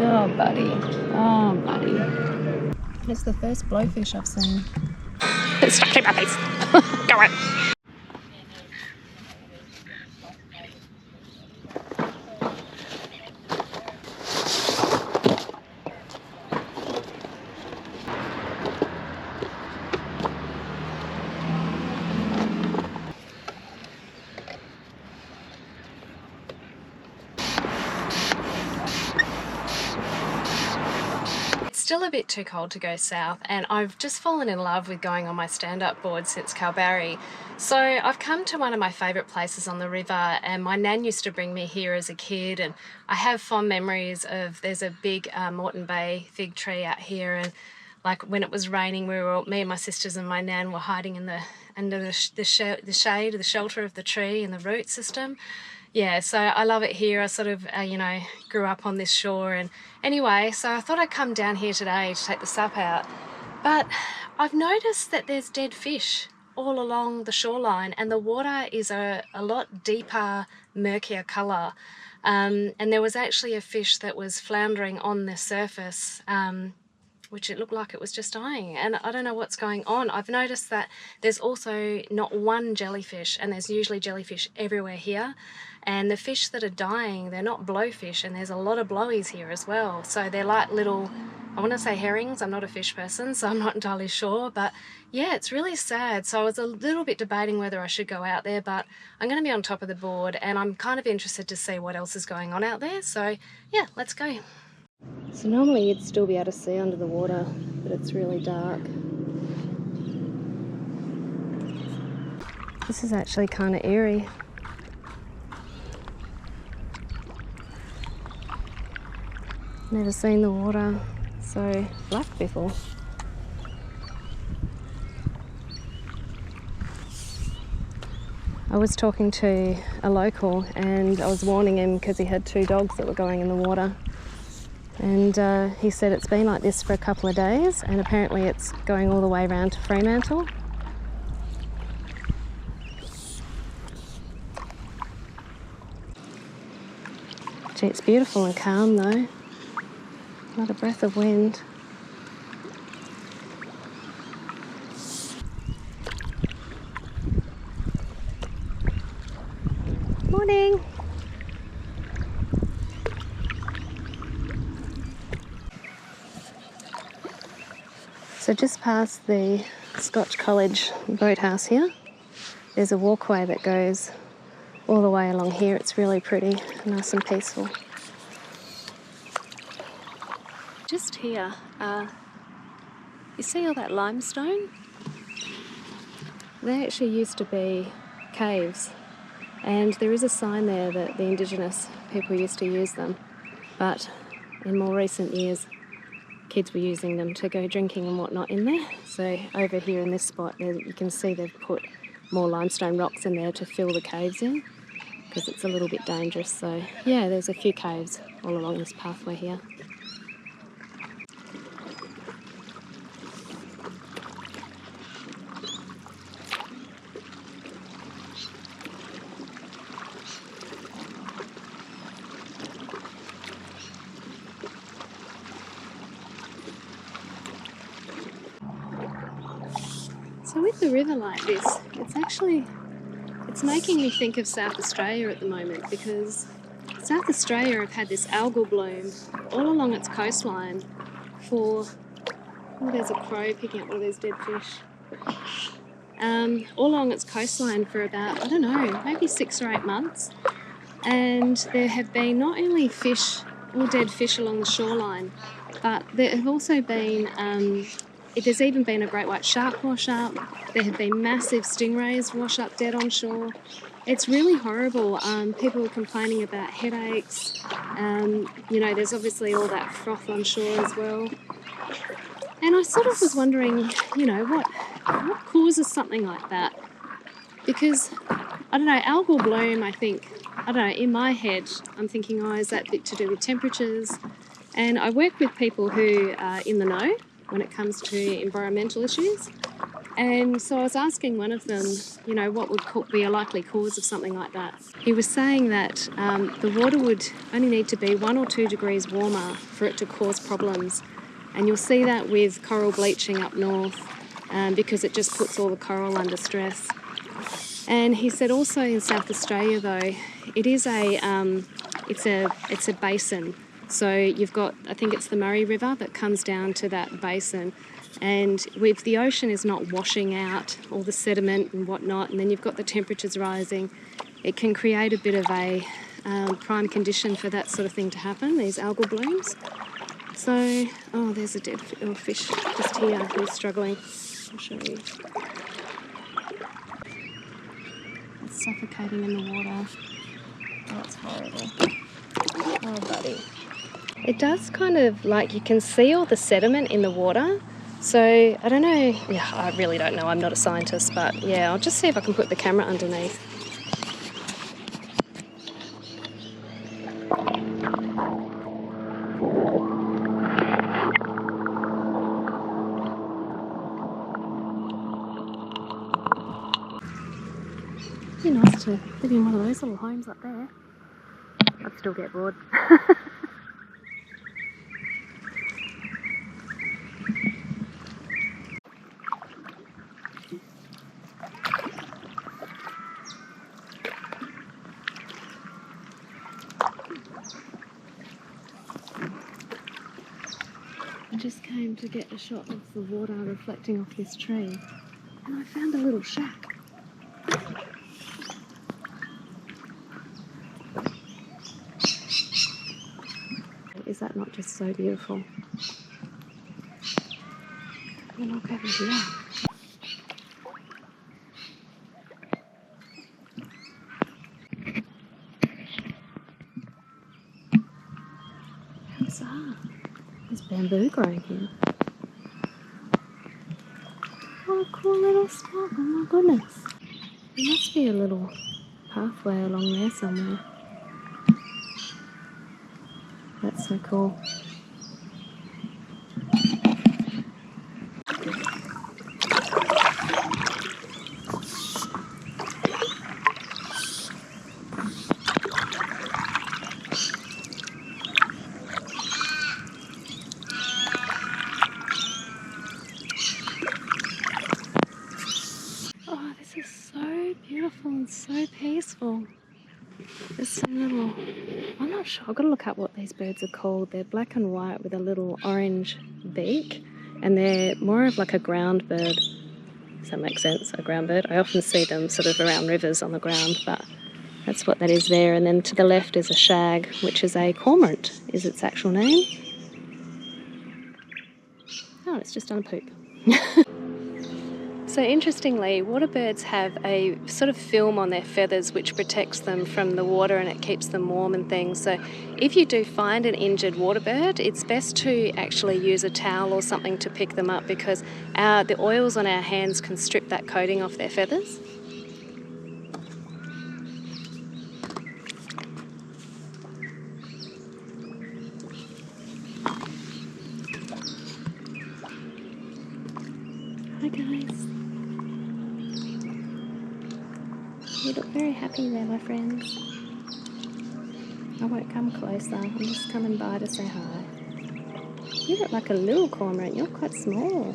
Oh, buddy. Oh, buddy. It's the first blowfish I've seen. Stop keeping my face. Go on. Still a bit too cold to go south, and I've just fallen in love with going on my stand-up board since Kalbarri. So I've come to one of my favourite places on the river, and my nan used to bring me here as a kid, and I have fond memories of, there's a big Moreton Bay fig tree out here, and like when it was raining, me and my sisters and my nan were hiding in under the shade, the shelter of the tree and the root system. Yeah, so I love it here. I sort of, grew up on this shore. And anyway, so I thought I'd come down here today to take the sup out. But I've noticed that there's dead fish all along the shoreline, and the water is a lot deeper, murkier colour. And there was actually a fish that was floundering on the surface, which it looked like it was just dying, and I don't know what's going on. I've noticed that there's also not one jellyfish, and there's usually jellyfish everywhere here, and the fish that are dying, they're not blowfish, and there's a lot of blowies here as well. So they're like little, I want to say herrings. I'm not a fish person, so I'm not entirely sure, but yeah, it's really sad. So I was a little bit debating whether I should go out there, but I'm going to be on top of the board, and I'm kind of interested to see what else is going on out there. So yeah, let's go. So normally you'd still be able to see under the water, but it's really dark. This is actually kind of eerie. Never seen the water so black before. I was talking to a local, and I was warning him because he had 2 dogs that were going in the water. And he said it's been like this for a couple of days, and apparently it's going all the way around to Fremantle. Gee, it's beautiful and calm though. Not a breath of wind. Morning! So just past the Scotch College boathouse here, there's a walkway that goes all the way along here. It's really pretty, nice and peaceful. Just here, you see all that limestone? They actually used to be caves, and there is a sign there that the Indigenous people used to use them, but in more recent years kids were using them to go drinking and whatnot in there. So over here in this spot there, you can see they've put more limestone rocks in there to fill the caves in, because it's a little bit dangerous. So yeah, there's a few caves all along this pathway here. So with the river like this, it's making me think of South Australia at the moment, because South Australia have had this algal bloom all along its coastline for, oh, there's a crow picking up one of those dead fish, all along its coastline for about, I don't know, maybe 6 or 8 months. And there have been not only fish, all dead fish along the shoreline, but there have also been there's even been a great white shark wash up. There have been massive stingrays wash up dead on shore. It's really horrible. People are complaining about headaches. There's obviously all that froth on shore as well. And I sort of was wondering, what causes something like that? Because, I don't know, algal bloom, in my head, I'm thinking, is that a bit to do with temperatures? And I work with people who are in the know when it comes to environmental issues, And so I was asking one of them, you know, what would be a likely cause of something like that. He was saying that the water would only need to be 1 or 2 degrees warmer for it to cause problems. And you'll see that with coral bleaching up north because it just puts all the coral under stress. And he said also in South Australia though, it is it's a basin. So you've got, I think it's the Murray River that comes down to that basin. And if the ocean is not washing out all the sediment and whatnot, and then you've got the temperatures rising, it can create a bit of a prime condition for that sort of thing to happen, these algal blooms. So, oh, there's a dead fish just here who's struggling. I'll show you. It's suffocating in the water. Oh, it's horrible. Oh, buddy. It does kind of, like, you can see all the sediment in the water. So, I don't know, yeah, I really don't know, I'm not a scientist, but yeah, I'll just see if I can put the camera underneath. It'd be nice to live in one of those little homes up there. I'd still get bored. I just came to get a shot of the water reflecting off this tree, and I found a little shack. Is that not just so beautiful? And look over here. How bizarre. There's bamboo growing here. What a cool little spot, oh my goodness. There must be a little pathway along there somewhere. That's so cool. Oh, this is so beautiful and so peaceful. There's some little, I'm not sure, I've got to look up what these birds are called. They're black and white with a little orange beak, and they're more of like a ground bird. Does that make sense? A ground bird? I often see them sort of around rivers on the ground, but that's what that is there. And then to the left is a shag, which is a cormorant, is its actual name. Oh, it's just done a poop. So interestingly, water birds have a sort of film on their feathers which protects them from the water and it keeps them warm and things. So if you do find an injured water bird, it's best to actually use a towel or something to pick them up, because the oils on our hands can strip that coating off their feathers. Hi guys. You look very happy there, my friends. I won't come closer, I'm just coming by to say hi. You look like a little cormorant, you're quite small.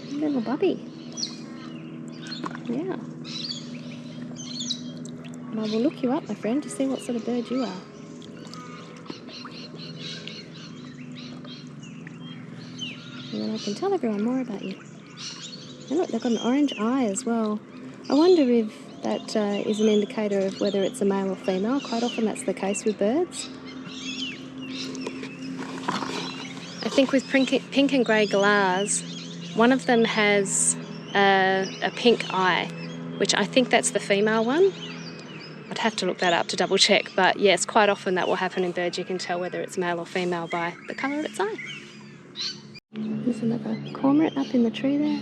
Little bubby. Yeah. And I will look you up, my friend, to see what sort of bird you are. And then I can tell everyone more about you. And look, they've got an orange eye as well. I wonder if that is an indicator of whether it's a male or female. Quite often that's the case with birds. I think with pink and grey galahs, one of them has a pink eye, which I think that's the female one. I'd have to look that up to double check, but yes, quite often that will happen in birds. You can tell whether it's male or female by the colour of its eye. There's another cormorant up in the tree there.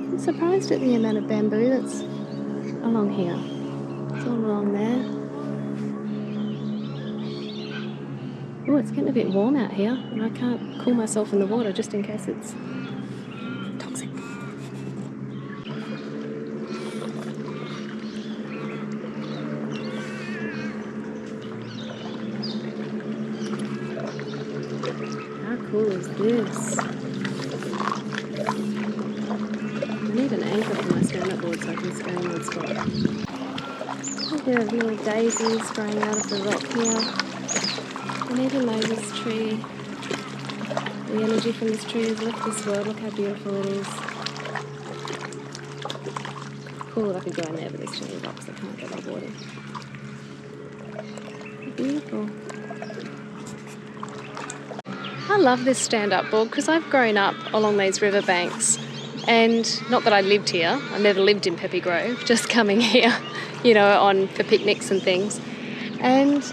I'm surprised at the amount of bamboo that's along here. It's all along there. Oh, it's getting a bit warm out here and I can't cool myself in the water just in case it's toxic. How cool is this? I need an anchor for my stand-up board so I can stay in one spot. There are little daisies growing out of the rock here. And even though this tree, the energy from this tree has left this world, look how beautiful it is. Cool if I could go in there, but there's too many rocks, I can't get my water. Beautiful. I love this stand-up board because I've grown up along these riverbanks, and not that I lived here, I never lived in Peppy Grove, just coming here, you know, for picnics and things. And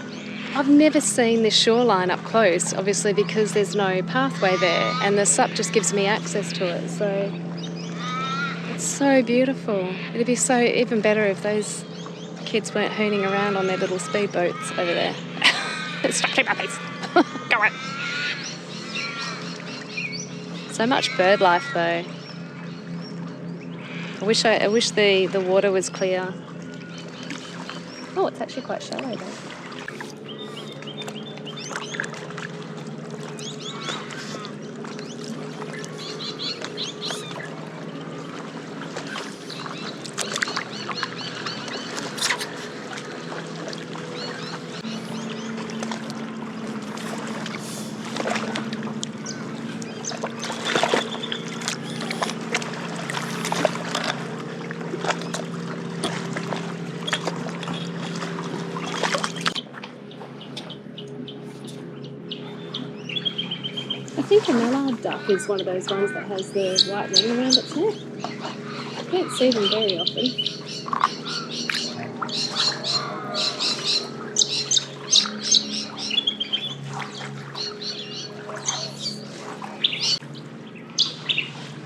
I've never seen this shoreline up close, obviously because there's no pathway there, and the SUP just gives me access to it, so it's so beautiful. It'd be so even better if those kids weren't hooning around on their little speedboats over there. Stop my face. Go on. So much bird life though. I wish the water was clear. Oh, it's actually quite shallow though. I think a mallard duck is one of those ones that has the white ring around its neck. I can't see them very often.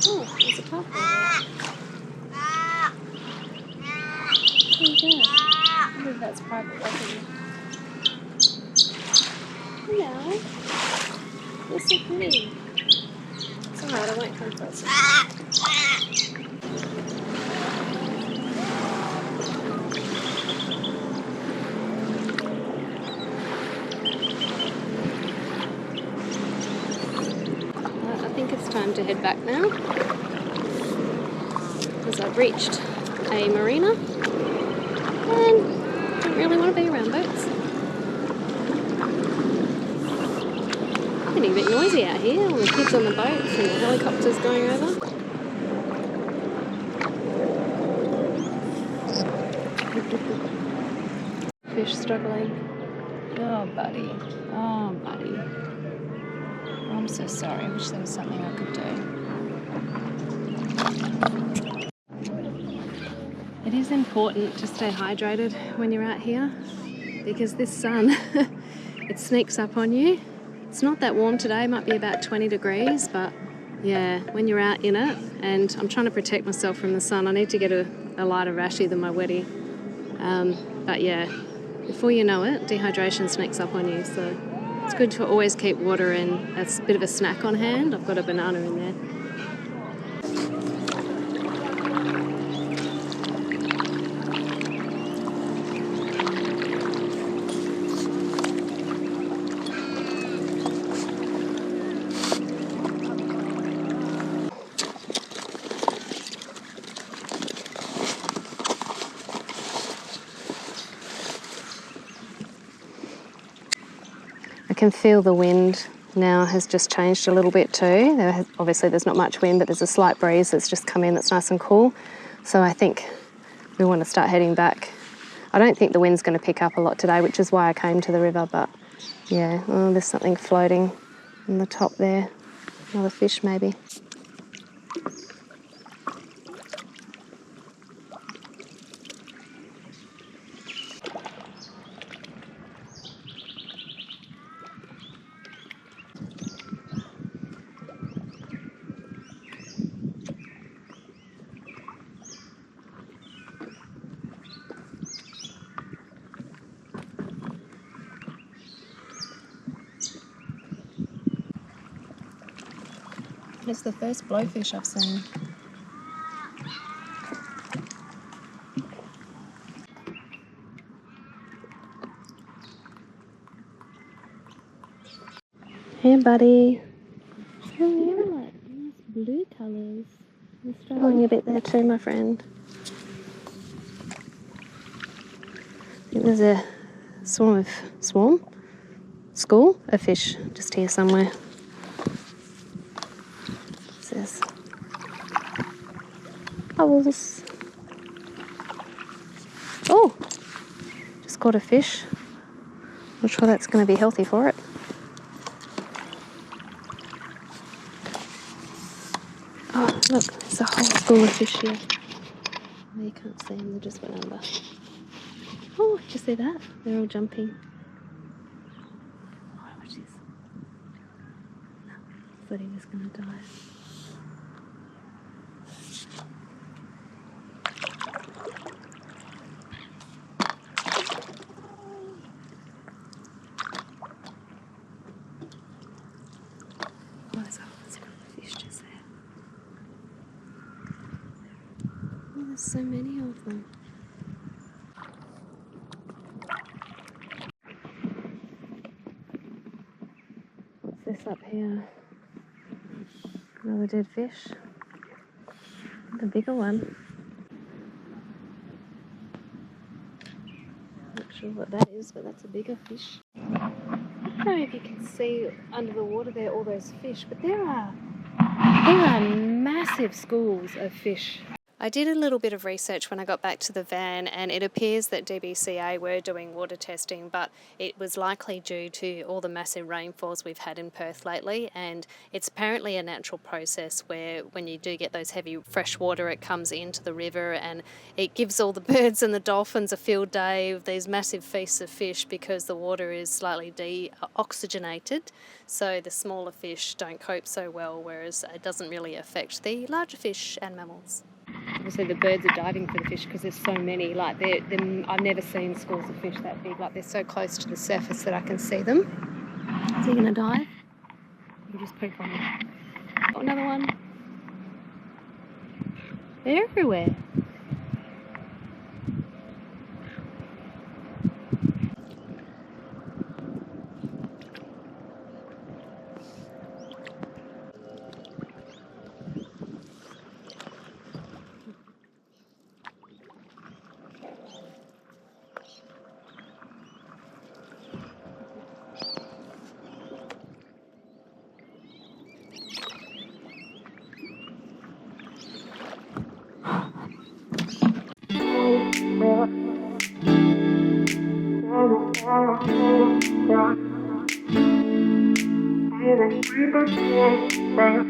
Oh, there's a pathway there. There you go. I wonder if that's private property. Hello. You're so pretty. It's alright, I won't come closer. I think it's time to head back now because I've reached a marina and don't really want to be around boats. It's getting a bit noisy out here, all the kids on the boats and the helicopters going over. Fish struggling. Oh, buddy. Oh, buddy. I'm so sorry. I wish there was something I could do. It is important to stay hydrated when you're out here because this sun, it sneaks up on you. It's not that warm today, it might be about 20 degrees, but yeah, when you're out in it, and I'm trying to protect myself from the sun, I need to get a lighter rashy than my wetty. But yeah, before you know it, dehydration sneaks up on you, so it's good to always keep water and a bit of a snack on hand. I've got a banana in there. I can feel the wind now has just changed a little bit too. Obviously there's not much wind, but there's a slight breeze that's just come in that's nice and cool. So I think we want to start heading back. I don't think the wind's going to pick up a lot today, which is why I came to the river, but yeah, oh, there's something floating on the top there. Another fish maybe. It's the first blowfish I've seen. Hey, buddy. Oh, yeah, like nice blue colours. I'm struggling a bit there too, my friend. I think there's a school of fish just here somewhere. It says bubbles. Oh, just caught a fish. Not sure that's going to be healthy for it. Oh, look, there's a whole school of fish here. Oh, you can't see them, they just went under. Oh, did you see that? They're all jumping. Oh, watch this. No, I thought he was going to die. Oh, there's a whole school of fish just there. Oh, there's so many of them. What's this up here? Another dead fish. The bigger one. Not sure what that is, but that's a bigger fish. I don't know if you can see under the water there all those fish, but there are massive schools of fish. I did a little bit of research when I got back to the van, and it appears that DBCA were doing water testing, but it was likely due to all the massive rainfalls we've had in Perth lately, and it's apparently a natural process where when you do get those heavy fresh water, it comes into the river and it gives all the birds and the dolphins a field day of these massive feasts of fish because the water is slightly de-oxygenated, so the smaller fish don't cope so well, whereas it doesn't really affect the larger fish and mammals. Obviously the birds are diving for the fish because there's so many. Like I've never seen schools of fish that big. Like they're so close to the surface that I can see them. Is he going to dive? You just poke on him. Oh, another one. They're everywhere. Bye.